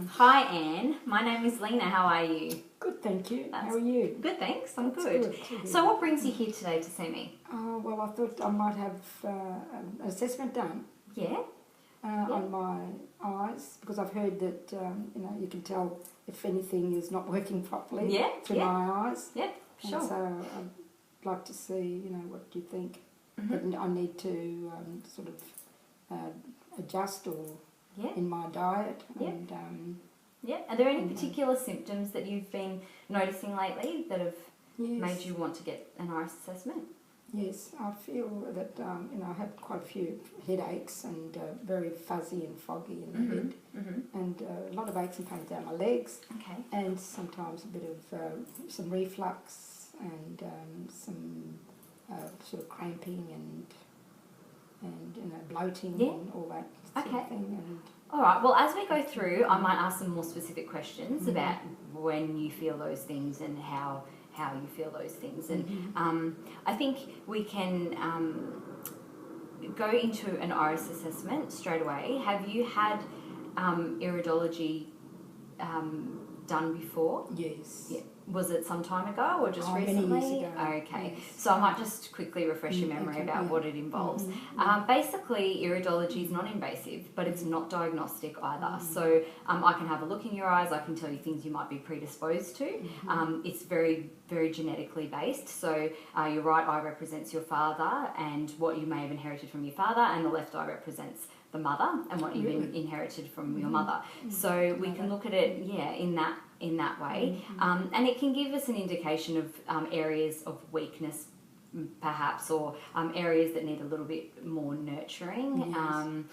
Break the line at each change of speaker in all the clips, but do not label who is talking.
Hi Anne, my name is Lena. How are you?
Good, thank you. How are you?
Good, thanks. I'm
That's
good.
good.
So what brings you here today to see me?
Well, I thought I might have an assessment done
Yeah?
on my eyes, because I've heard that you can tell if anything is not working properly through my eyes.
Yeah, sure.
And so I'd like to see, what you think that I need to sort of adjust or in my diet. And
Are there any particular symptoms that you've been noticing lately that have made you want to get an iris assessment?
Yes, I feel that I have quite a few headaches and very fuzzy and foggy in the head, and a lot of aches and pains down my legs, and sometimes a bit of some reflux and some sort of cramping and bloating and all that sort of thing. And
all right, well, as we go through, I might ask some more specific questions about when you feel those things and how you feel those things. And I think we can go into an iris assessment straight away. Have you had iridology done before?
Yes.
Yeah. Was it some time ago or just recently?
Many years ago.
Okay,
yes.
So I might just quickly refresh your memory about what it involves. Basically, iridology is non-invasive, but it's not diagnostic either. So I can have a look in your eyes, I can tell you things you might be predisposed to. It's very, very genetically based. So your right eye represents your father and what you may have inherited from your father, and the left eye represents the mother and what you've inherited from your mother. So we can look at it, in that way, and it can give us an indication of areas of weakness, perhaps, or areas that need a little bit more nurturing. And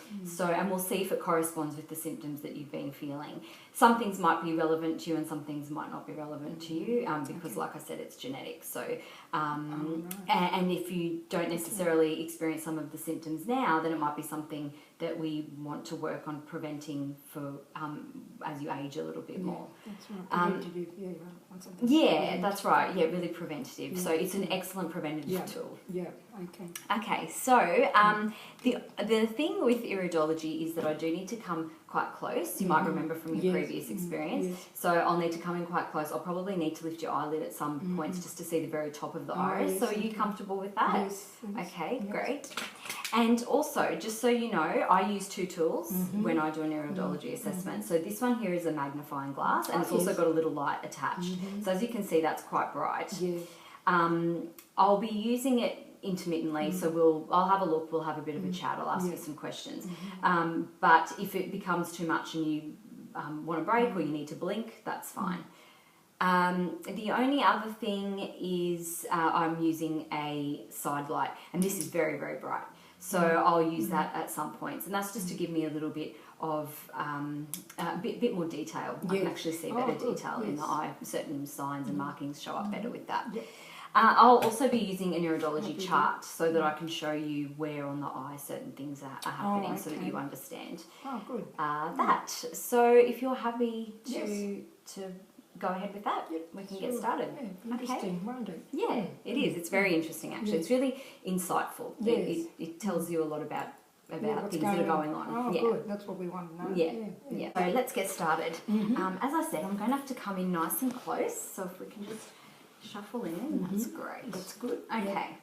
we'll see if it corresponds with the symptoms that you've been feeling. Some things might be relevant to you and some things might not be relevant to you, because like I said, it's genetic. So and if you don't necessarily experience some of the symptoms now, then it might be something that we want to work on preventing for as you age a little bit more.
That's right.
That's right. Yeah, really preventative. So it's an excellent preventative tool.
Yeah.
Okay. So the thing with iridology is that I do need to come quite close. You might remember from your previous experience. So I'll need to come in quite close. I'll probably need to lift your eyelid at some points just to see the very top of the iris. So are you comfortable with that?
Yes.
Okay, great. And also, just so you know, I use two tools when I do an iridology assessment. So this one here is a magnifying glass, and it's also got a little light attached. So as you can see, that's quite bright. I'll be using it intermittently, so I'll have a look, we'll have a bit of a chat, I'll ask you some questions. But if it becomes too much and you want to break or you need to blink, that's fine. The only other thing is I'm using a side light, and this is very, very bright. So I'll use that at some points, and that's just to give me a little bit of a bit more detail. I can actually see better detail in the eye. Certain signs and markings show up better with that. I'll also be using an iridology chart so that I can show you where on the eye certain things are happening, so that you understand that. So if you're happy to go ahead with that, we can get started.
Interesting, won't it?
Yeah, it is. It's very interesting, actually. It's really insightful. It tells you a lot about things that are going on.
Good. That's what we want to know.
Yeah. So let's get started. As I said, I'm going to have to come in nice and close. So if we can just shuffle in, that's great.
That's good.
Okay.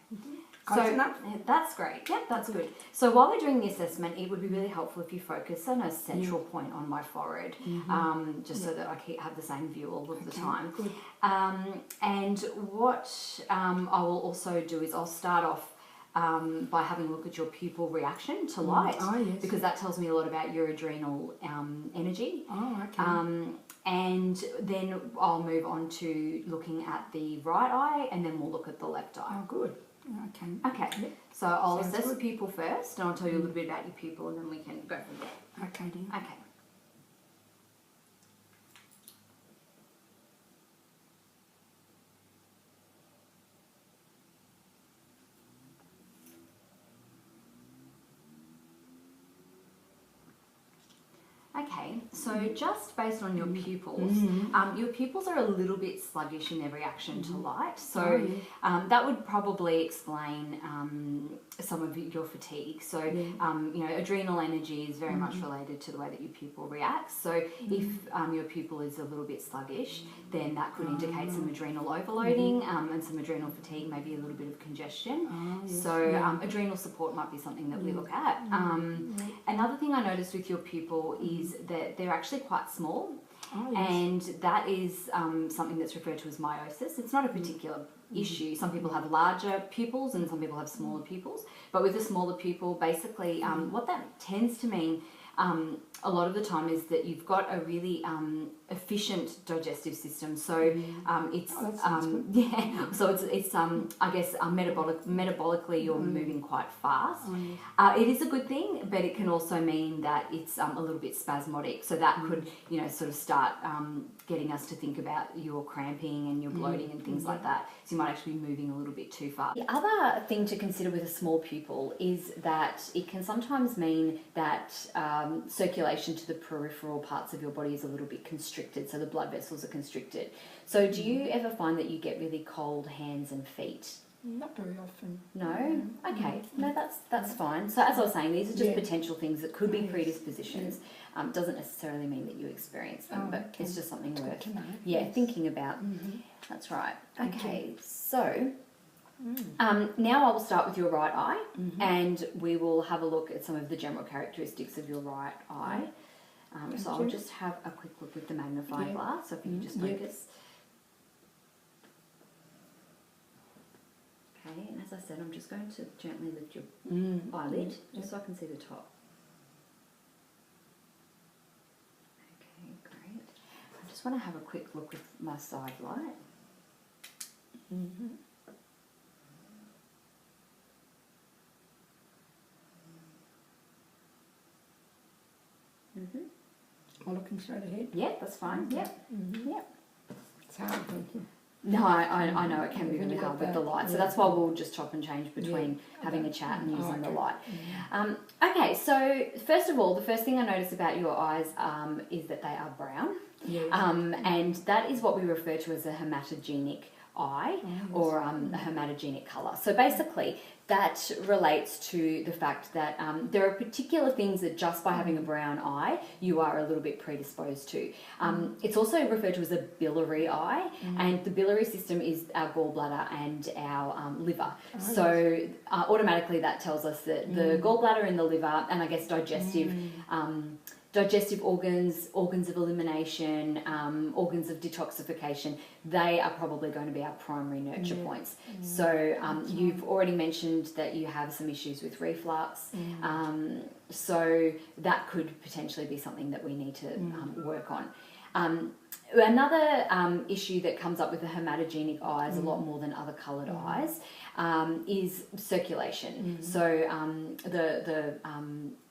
Close enough?
That's great. Yep, that's good. So while we're doing the assessment, it would be really helpful if you focus on a central point on my forehead, just so that I have the same view all of the time.
Good.
And what I will also do is I'll start off by having a look at your pupil reaction to light, because that tells me a lot about your adrenal energy. And then I'll move on to looking at the right eye, and then we'll look at the left eye.
Oh, good.
Okay. So I'll assess the pupil first, and I'll tell you a little bit about your pupil, and then we can go from there.
Okay, dear.
Okay. Okay, so just based on your pupils are a little bit sluggish in their reaction to light. So that would probably explain some of your fatigue. So, you know, adrenal energy is very much related to the way that your pupil reacts. So if your pupil is a little bit sluggish, then that could indicate some adrenal overloading and some adrenal fatigue, maybe a little bit of congestion. So adrenal support might be something that we look at. Another thing I noticed with your pupil is that they're actually quite small. And that is something that's referred to as meiosis. It's not a particular issue. Some people have larger pupils and some people have smaller pupils. But with a smaller pupil, basically what that tends to mean a lot of the time is that you've got a really efficient digestive system. So it's I guess metabolically you're moving quite fast. It is a good thing, but it can also mean that it's a little bit spasmodic. So that could, you know, sort of start getting us to think about your cramping and your bloating and things like that. So you might actually be moving a little bit too fast. The other thing to consider with a small pupil is that it can sometimes mean that circulation to the peripheral parts of your body is a little bit constricted, so the blood vessels are constricted. So do you ever find that you get really cold hands and feet?
Not very often.
No? Okay. No, that's fine. So as I was saying, these are just potential things that could be predispositions. Doesn't necessarily mean that you experience them, but it's just something worth thinking about. That's right. Okay, so now I will start with your right eye and we will have a look at some of the general characteristics of your right eye. So I'll just have a quick look with the magnifying glass, so if you can just focus. Okay, and as I said, I'm just going to gently lift your eyelid just so I can see the top. Okay, great. I just want to have a quick look with my side light.
I'm looking straight ahead.
Yeah, that's fine. Yep.
It's hard, thank you.
No, I know it can be really hard with the light, so that's why we'll just chop and change between having a chat and using the light. Okay, so first of all, the first thing I notice about your eyes is that they are brown, and that is what we refer to as a hematogenic eye or a hematogenic colour. So basically that relates to the fact that there are particular things that just by having a brown eye you are a little bit predisposed to. It's also referred to as a biliary eye, and the biliary system is our gallbladder and our liver. So automatically that tells us that the gallbladder and the liver, and I guess digestive organs, organs of elimination, organs of detoxification, they are probably going to be our primary nurture points. So you've already mentioned that you have some issues with reflux, so that could potentially be something that we need to work on. Another issue that comes up with the hematogenic eyes a lot more than other coloured eyes is circulation. So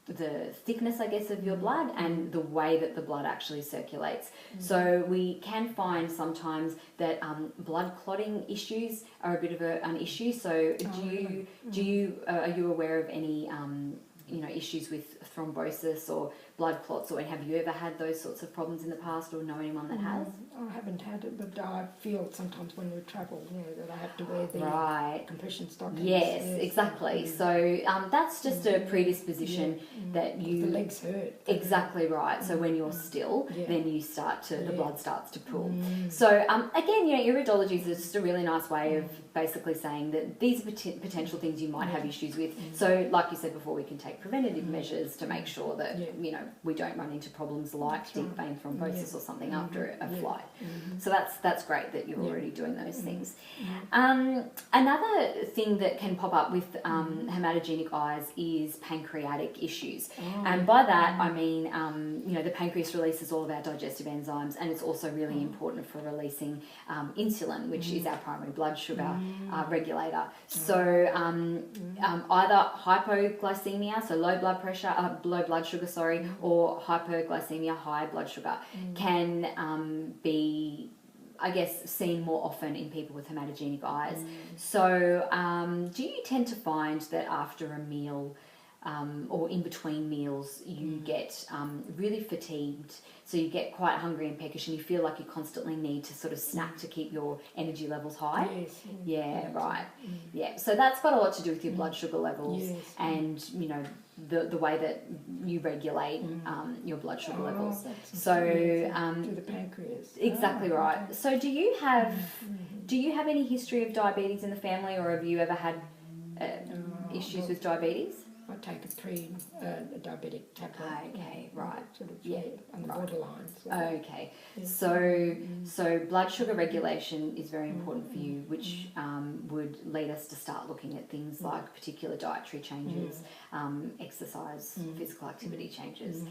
the thickness, I guess, of your blood and the way that the blood actually circulates. So we can find sometimes that blood clotting issues are a bit of an issue. So are you aware of any issues with thrombosis or blood clots, or have you ever had those sorts of problems in the past or know anyone that has?
I haven't had it, but I feel sometimes when we travel, that I have to wear the compression stockings.
Yes, exactly. So that's just a predisposition that you...
The legs hurt.
Exactly right. So when you're still, then you start to, the blood starts to pool. So again, iridology is just a really nice way of basically saying that these are potential things you might have issues with. So like you said before, we can take preventative measures to make sure that, we don't run into problems like deep vein thrombosis or something after a flight. So that's great that you're already doing those things. Another thing that can pop up with hematogenic eyes is pancreatic issues. And by that, I mean, the pancreas releases all of our digestive enzymes, and it's also really important for releasing insulin, which is our primary blood sugar regulator. So either hypoglycemia, so low blood sugar, or hyperglycemia, high blood sugar, can be, I guess, seen more often in people with hematogenic eyes. So do you tend to find that after a meal or in between meals, you get really fatigued. So you get quite hungry and peckish, and you feel like you constantly need to sort of snack to keep your energy levels high.
Yes.
Yeah, right. Yeah, so that's got a lot to do with your blood sugar levels and, you know, the way that you regulate your blood sugar levels. So
to the pancreas.
exactly right. Okay. So do you have any history of diabetes in the family, or have you ever had issues with diabetes?
I take a pre-diabetic tablet.
Okay, right.
Sort of, on the borderline. So.
Okay, so blood sugar regulation is very important for you, which would lead us to start looking at things like particular dietary changes, exercise, physical activity changes.